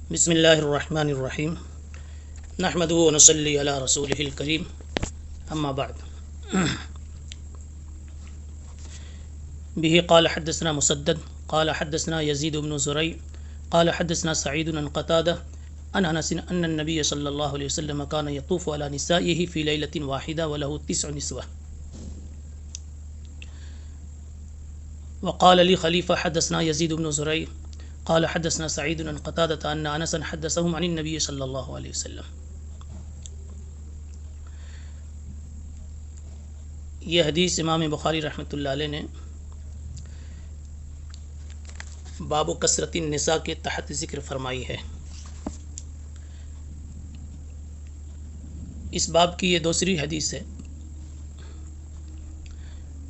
بسم اللہ الرحمن الرحیم نحمدہ و نصلی علی رسولہ الکریم اما بعد به قال حدثنا مسدد قال حدثنا یزید بن زریع قال حدثنا سعید عن قتادہ عن انس ان النبی صلی اللہ علیہ وسلم كان يطوف على نسائه في ليلة واحدة وله 9 نسوة. وقال لي خلیفہ حدثنا یزید بن زریع قال حدثنا سعید عن قتادة ان انس حدثهم عن النبي صلی اللہ علیہ وسلم. یہ حدیث امام بخاری رحمۃ اللہ علیہ نے باب کثرت النساء کے تحت ذکر فرمائی ہے. اس باب کی یہ دوسری حدیث ہے.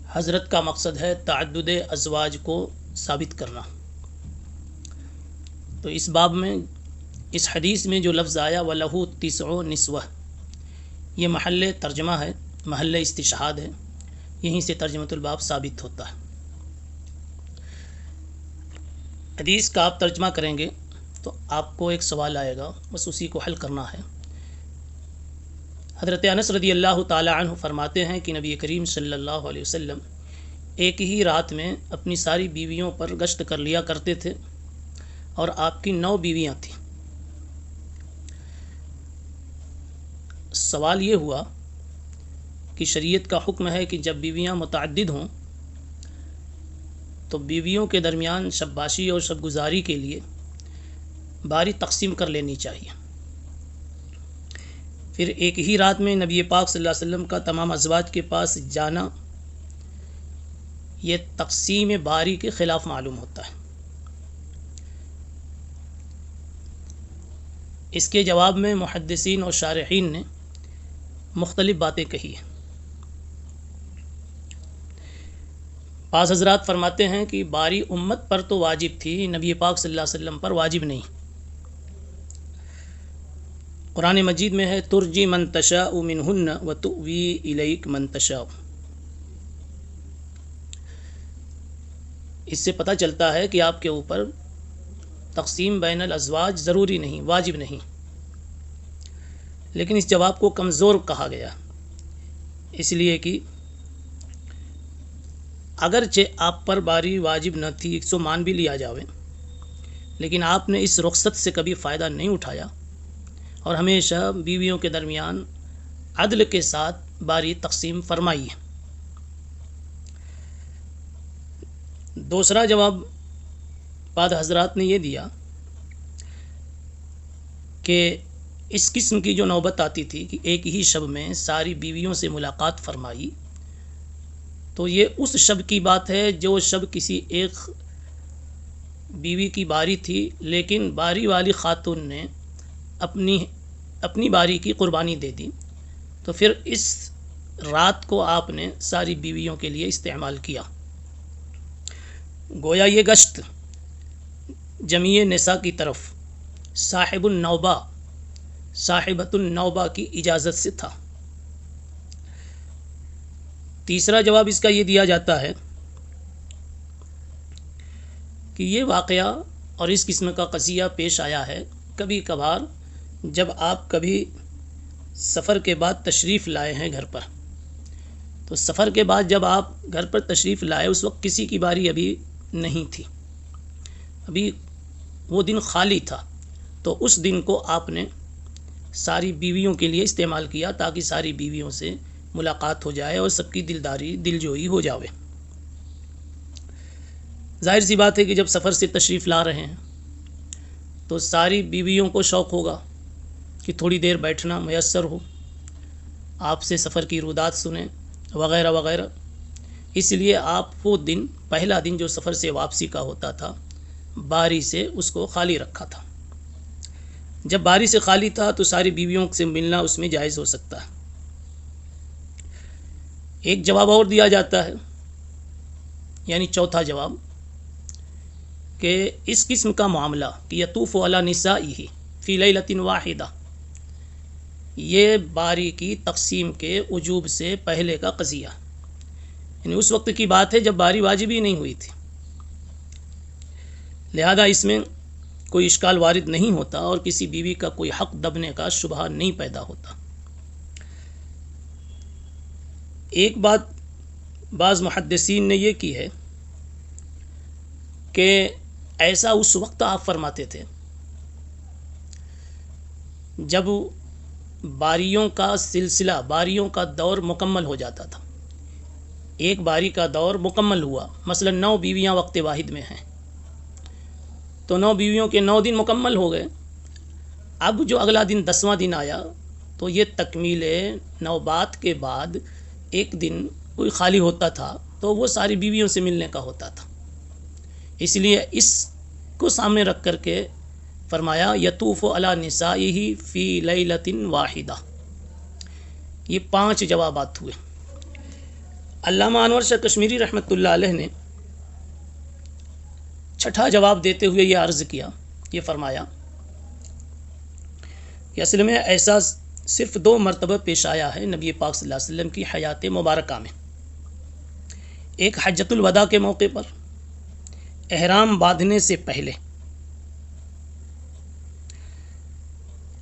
حضرت کا مقصد ہے تعدد ازواج کو ثابت کرنا. تو اس باب میں اس حدیث میں جو لفظ آیا وَلَهُ 9 نسوة، یہ محل ترجمہ ہے، محل استشہاد ہے. یہیں سے ترجمۃ الباب ثابت ہوتا ہے. حدیث کا آپ ترجمہ کریں گے تو آپ کو ایک سوال آئے گا، بس اسی کو حل کرنا ہے. حضرت انس رضی اللہ تعالی عنہ فرماتے ہیں کہ نبی کریم صلی اللہ علیہ وسلم ایک ہی رات میں اپنی ساری بیویوں پر گشت کر لیا کرتے تھے، اور آپ کی 9 بیویاں تھیں. سوال یہ ہوا کہ شریعت کا حکم ہے کہ جب بیویاں متعدد ہوں تو بیویوں کے درمیان شب باشی اور شب گزاری کے لیے باری تقسیم کر لینی چاہیے. پھر ایک ہی رات میں نبی پاک صلی اللہ علیہ وسلم کا تمام ازواج کے پاس جانا یہ تقسیم باری کے خلاف معلوم ہوتا ہے. اس کے جواب میں محدثین اور شارحین نے مختلف باتیں کہی ہیں. بعض حضرات فرماتے ہیں کہ باری امت پر تو واجب تھی، نبی پاک صلی اللہ علیہ وسلم پر واجب نہیں. قرآن مجید میں ہے ترجی من تشاء منہن وتؤوی الیک من تشاء. اس سے پتہ چلتا ہے کہ آپ کے اوپر تقسیم بین الازواج ضروری نہیں، واجب نہیں. لیکن اس جواب کو کمزور کہا گیا، اس لیے کہ اگرچہ آپ پر باری واجب نہ تھی، 100 مان بھی لیا جاوے، لیکن آپ نے اس رخصت سے کبھی فائدہ نہیں اٹھایا اور ہمیشہ بیویوں کے درمیان عدل کے ساتھ باری تقسیم فرمائی ہے. دوسرا جواب بعد حضرات نے یہ دیا کہ اس قسم کی جو نوبت آتی تھی کہ ایک ہی شب میں ساری بیویوں سے ملاقات فرمائی، تو یہ اس شب کی بات ہے جو شب کسی ایک بیوی کی باری تھی، لیکن باری والی خاتون نے اپنی باری کی قربانی دے دی، تو پھر اس رات کو آپ نے ساری بیویوں کے لیے استعمال کیا. گویا یہ گشت جمیع نساء کی طرف صاحبۃ النوبہ کی اجازت سے تھا. تیسرا جواب اس کا یہ دیا جاتا ہے کہ یہ واقعہ اور اس قسم کا قضیہ پیش آیا ہے کبھی کبھار جب آپ کبھی سفر کے بعد تشریف لائے ہیں گھر پر. تو سفر کے بعد جب آپ گھر پر تشریف لائے اس وقت کسی کی باری ابھی نہیں تھی، ابھی وہ دن خالی تھا، تو اس دن کو آپ نے ساری بیویوں کے لیے استعمال کیا تاکہ ساری بیویوں سے ملاقات ہو جائے اور سب کی دلجوئی ہو جاوے. ظاہر سی بات ہے کہ جب سفر سے تشریف لا رہے ہیں تو ساری بیویوں کو شوق ہوگا کہ تھوڑی دیر بیٹھنا میسر ہو، آپ سے سفر کی رودات سنیں وغیرہ وغیرہ. اس لیے آپ وہ دن، پہلا دن جو سفر سے واپسی کا ہوتا تھا، باری سے اس کو خالی رکھا تھا. جب باری سے خالی تھا تو ساری بیویوں سے ملنا اس میں جائز ہو سکتا ہے. ایک جواب اور دیا جاتا ہے، یعنی چوتھا جواب، کہ اس قسم کا معاملہ کہ یطوف علی نسائہ فی لیلۃ واحدہ، یہ باری کی تقسیم کے وجوب سے پہلے کا قضیہ، یعنی اس وقت کی بات ہے جب باری واجب ہی نہیں ہوئی تھی. لہذا اس میں کوئی اشکال وارد نہیں ہوتا اور کسی بیوی کا کوئی حق دبنے کا شبہ نہیں پیدا ہوتا۔ ایک بات بعض محدثین نے یہ کی ہے کہ ایسا اس وقت آپ فرماتے تھے جب باریوں کا سلسلہ، باریوں کا دور مکمل ہو جاتا تھا۔ ایک باری کا دور مکمل ہوا، مثلا 9 بیویاں وقت واحد میں ہیں، تو 9 بیویوں کے 9 دن مکمل ہو گئے۔ اب جو اگلا دن 10واں دن آیا تو یہ تکمیل نوبات کے بعد ایک دن کوئی خالی ہوتا تھا تو وہ ساری بیویوں سے ملنے کا ہوتا تھا۔ اس لیے اس کو سامنے رکھ کر کے فرمایا یطوف علی نسائہ فی لیلۃ واحدہ۔ یہ 5 جوابات ہوئے۔ علامہ انور شاہ کشمیری رحمۃ اللہ علیہ نے 6ٹھا جواب دیتے ہوئے یہ عرض کیا، یہ فرمایا کہ اصل میں ایسا صرف 2 مرتبہ پیش آیا ہے نبی پاک صلی اللہ علیہ وسلم کی حیات مبارکہ میں۔ ایک حجۃ الوداع کے موقع پر احرام باندھنے سے پہلے،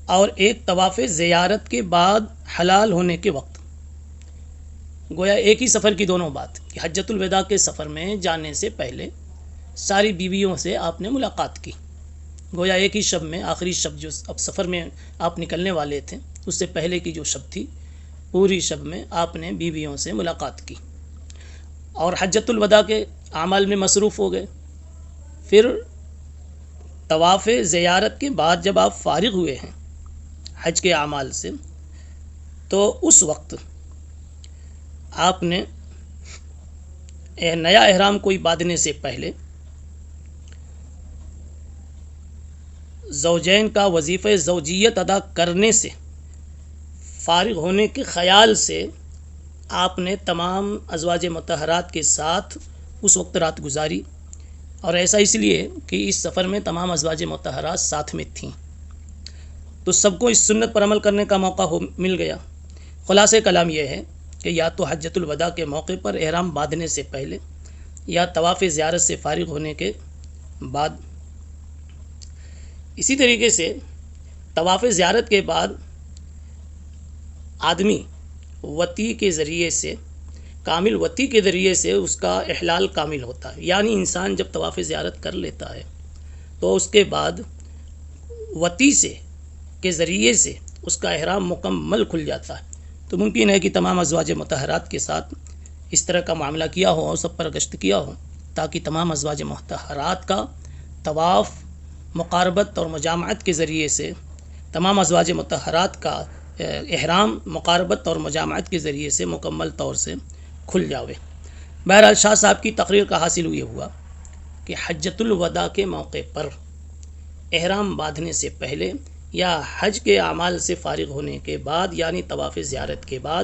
اور ایک طواف زیارت کے بعد حلال ہونے کے وقت۔ گویا ایک ہی سفر کی دونوں بات کہ حجۃ الوداع کے سفر میں جانے سے پہلے ساری بیویوں سے آپ نے ملاقات کی۔ گویا ایک ہی شب میں، آخری شب جو اب سفر میں آپ نکلنے والے تھے اس سے پہلے کی جو شب تھی، پوری شب میں آپ نے بیویوں سے ملاقات کی اور حجۃ الوداع کے اعمال میں مصروف ہو گئے۔ پھر طواف زیارت کے بعد جب آپ فارغ ہوئے ہیں حج کے اعمال سے، تو اس وقت آپ نے نیا احرام کوئی باندھنے سے پہلے زوجین کا وظیفہ زوجیت ادا کرنے سے فارغ ہونے کے خیال سے آپ نے تمام ازواج مطہرات کے ساتھ اس وقت رات گزاری، اور ایسا اس لیے کہ اس سفر میں تمام ازواج مطہرات ساتھ میں تھیں، تو سب کو اس سنت پر عمل کرنے کا موقع مل گیا۔ خلاصہ کلام یہ ہے کہ یا تو حجۃ الوداع کے موقع پر احرام باندھنے سے پہلے یا طواف زیارت سے فارغ ہونے کے بعد۔ اسی طریقے سے طواف زیارت کے بعد آدمی وطی کے ذریعے سے، کامل وطی کے ذریعے سے اس کا احلال کامل ہوتا ہے، یعنی انسان جب طواف زیارت کر لیتا ہے تو اس کے بعد وطی سے کے ذریعے سے اس کا احرام مکمل کھل جاتا ہے، تو ممکن ہے کہ تمام ازواج مطہرات کے ساتھ اس طرح کا معاملہ کیا ہو اور سب پر گشت کیا ہو، تاکہ تمام ازواج مطہرات کا طواف مقاربت اور مجامعت کے ذریعے سے، تمام ازواج مطہرات کا احرام مقاربت اور مجامعت کے ذریعے سے مکمل طور سے کھل جاوے۔ بہرحال شاہ صاحب کی تقریر کا حاصل یہ ہوا کہ حجۃ الوداع کے موقع پر احرام باندھنے سے پہلے یا حج کے اعمال سے فارغ ہونے کے بعد، یعنی طواف زیارت کے بعد،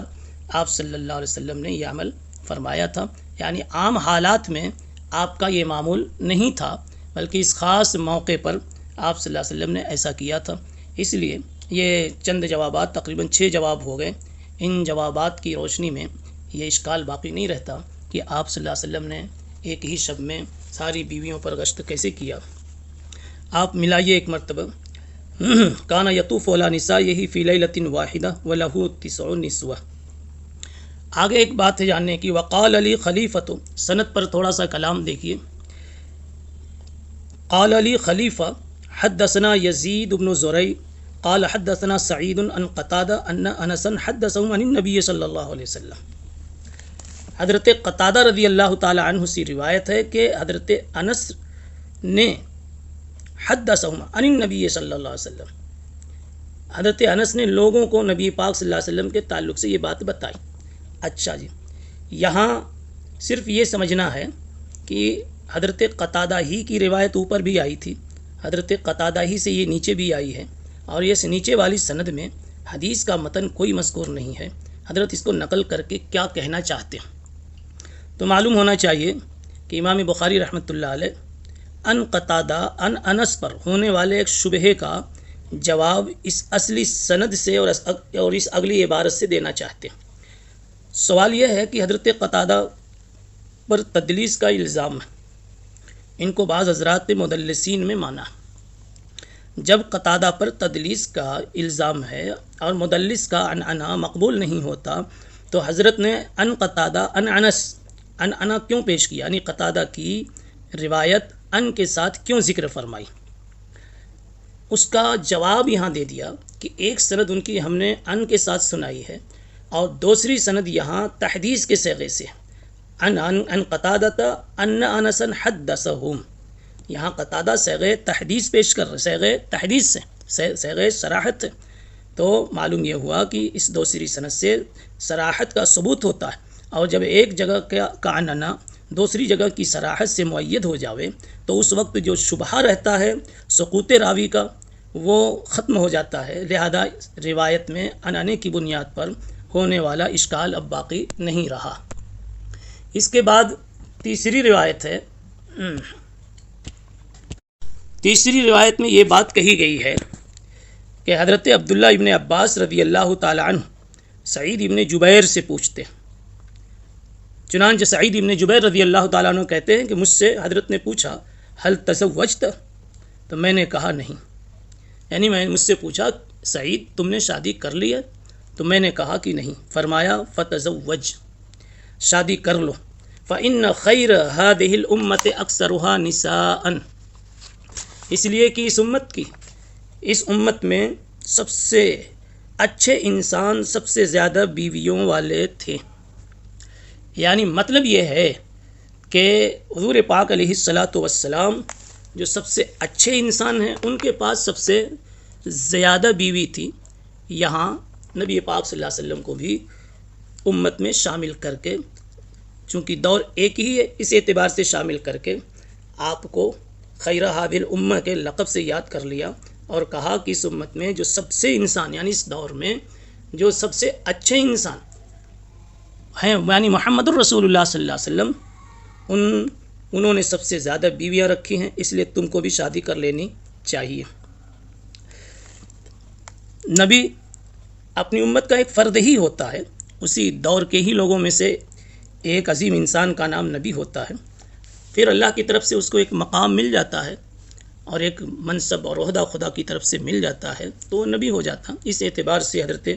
آپ صلی اللہ علیہ وسلم نے یہ عمل فرمایا تھا۔ یعنی عام حالات میں آپ کا یہ معمول نہیں تھا، بلکہ اس خاص موقع پر آپ صلی اللہ علیہ وسلم نے ایسا کیا تھا۔ اس لیے یہ چند جوابات، تقریباً 6 جواب ہو گئے، ان جوابات کی روشنی میں یہ اشکال باقی نہیں رہتا کہ آپ صلی اللہ علیہ وسلم نے ایک ہی شب میں ساری بیویوں پر گشت کیسے کیا۔ آپ ملائیے ایک مرتبہ، کان یطوف علی نسائہ فی لیلۃ واحدہ ولہ 9 نسوہ۔ آگے ایک بات ہے جاننے کی، وقال علی خلیفۃ، سند پر تھوڑا سا کلام دیکھیے۔ قال علی خلیفہ حدثنا یزید بن زریع قال حدثنا سعید عن قتادہ ان انسا حدثهم عن النبی صلی اللہ علیہ وسلم۔ حضرت قتادہ رضی اللہ تعالی عنہ سے روایت ہے کہ حضرت انس نے حدثهم عن النبی صلی اللہ علیہ وسلم، حضرت انس نے لوگوں کو نبی پاک صلی اللہ علیہ وسلم کے تعلق سے یہ بات بتائی۔ اچھا جی، یہاں صرف یہ سمجھنا ہے کہ حضرت قتادہ ہی کی روایت اوپر بھی آئی تھی، حضرت قتادہ ہی سے یہ نیچے بھی آئی ہے، اور یہ نیچے والی سند میں حدیث کا متن کوئی مذکور نہیں ہے۔ حضرت اس کو نقل کر کے کیا کہنا چاہتے ہیں، تو معلوم ہونا چاہیے کہ امام بخاری رحمۃ اللہ علیہ ان قتادہ ان انس پر ہونے والے ایک شبہے کا جواب اس اصلی سند سے اور اس اگلی عبارت سے دینا چاہتے ہیں۔ سوال یہ ہے کہ حضرت قتادہ پر تدلیس کا الزام ہے، ان کو بعض حضرات نے مدلسین میں مانا، جب قتادہ پر تدلیس کا الزام ہے اور مدلس کا عنعنہ مقبول نہیں ہوتا تو حضرت نے ان قتادہ ان انس عنعنہ کیوں پیش کیا، یعنی قتادہ کی روایت ان کے ساتھ کیوں ذکر فرمائی؟ اس کا جواب یہاں دے دیا کہ ایک سند ان کی ہم نے ان کے ساتھ سنائی ہے اور دوسری سند یہاں تحدیث کے صیغے سے ان قتادہ ان انس حدثہم، یہاں قتادہ صیغے تحدیث پیش کر رہے، صیغے تحدیث سے صیغے صراحت سے، تو معلوم یہ ہوا کہ اس دوسری سند سے صراحت کا ثبوت ہوتا ہے، اور جب ایک جگہ کا عنعنہ دوسری جگہ کی صراحت سے مؤید ہو جاوے تو اس وقت جو شبہہ رہتا ہے سقوط راوی کا وہ ختم ہو جاتا ہے، لہذا روایت میں عنعنے کی بنیاد پر ہونے والا اشکال اب باقی نہیں رہا۔ اس کے بعد تیسری روایت ہے، تیسری روایت میں یہ بات کہی گئی ہے کہ حضرت عبداللہ ابن عباس رضی اللہ تعالی عنہ سعید ابن جبیر سے پوچھتے، چنانچہ سعید ابن جبیر رضی اللہ تعالیٰ عنہ کہتے ہیں کہ مجھ سے حضرت نے پوچھا حل تزوجت، تو میں نے کہا نہیں، یعنی مجھ سے پوچھا سعید تم نے شادی کر لی ہے؟ تو میں نے کہا کہ نہیں۔ فرمایا فتزوج، شادی کر لو، فإن خیر هذه الامة اکثرها نساء، اس لیے کہ اس امت میں سب سے اچھے انسان سب سے زیادہ بیویوں والے تھے، یعنی مطلب یہ ہے کہ حضور پاک علیہ الصلاۃ والسلام جو سب سے اچھے انسان ہیں ان کے پاس سب سے زیادہ بیوی تھی۔ یہاں نبی پاک صلی اللہ علیہ وسلم کو بھی امت میں شامل کر کے، چونکہ دور ایک ہی ہے اس اعتبار سے شامل کر کے آپ کو خیر هذه الامہ کے لقب سے یاد کر لیا اور کہا کہ اس امت میں جو سب سے انسان، یعنی اس دور میں جو سب سے اچھے انسان ہیں، یعنی محمد الرسول اللہ صلی اللہ علیہ وسلم، انہوں نے سب سے زیادہ بیویاں رکھی ہیں، اس لیے تم کو بھی شادی کر لینی چاہیے۔ نبی اپنی امت کا ایک فرد ہی ہوتا ہے، اسی دور کے ہی لوگوں میں سے ایک عظیم انسان کا نام نبی ہوتا ہے، پھر اللہ کی طرف سے اس کو ایک مقام مل جاتا ہے اور ایک منصب اور عہدہ خدا کی طرف سے مل جاتا ہے تو وہ نبی ہو جاتا۔ اس اعتبار سے حضرت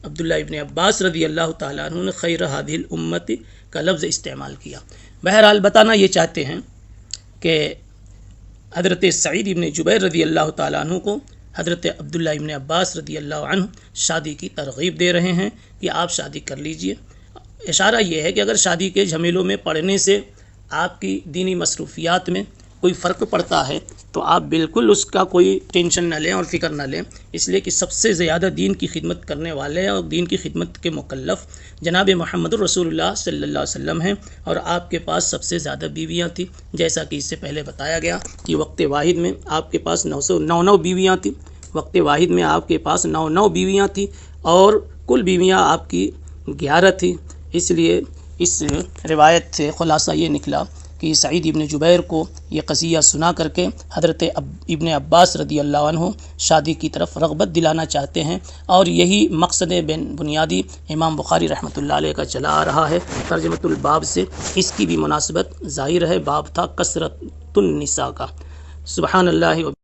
عبداللہ ابن عباس رضی اللہ تعالیٰ عنہ نے خیر هذه الامت کا لفظ استعمال کیا۔ بہرحال بتانا یہ چاہتے ہیں کہ حضرت سعید ابن جبیر رضی اللہ تعالیٰ عنہ کو حضرت عبداللہ ابن عباس رضی اللہ عنہ شادی کی ترغیب دے رہے ہیں کہ آپ شادی کر لیجئے۔ اشارہ یہ ہے کہ اگر شادی کے جھمیلوں میں پڑنے سے آپ کی دینی مصروفیات میں کوئی فرق پڑتا ہے تو آپ بالکل اس کا کوئی ٹینشن نہ لیں اور فکر نہ لیں، اس لیے کہ سب سے زیادہ دین کی خدمت کرنے والے اور دین کی خدمت کے مکلف جناب محمد الرسول اللہ صلی اللہ علیہ وسلم ہیں، اور آپ کے پاس سب سے زیادہ بیویاں تھیں، جیسا کہ اس سے پہلے بتایا گیا کہ وقت واحد میں آپ کے پاس 909 بیویاں تھیں، وقت واحد میں آپ کے پاس 99 بیویاں تھیں اور کل بیویاں آپ کی 11 تھیں۔ اس لیے اس روایت سے خلاصہ یہ نکلا کہ سعید ابن جبیر کو یہ قضیہ سنا کر کے حضرت ابن عباس رضی اللہ عنہ شادی کی طرف رغبت دلانا چاہتے ہیں، اور یہی مقصد بنیادی امام بخاری رحمۃ اللہ علیہ کا چلا آ رہا ہے۔ ترجمۃ الباب سے اس کی بھی مناسبت ظاہر ہے، باب تھا کثرت النساء کا۔ سبحان اللہ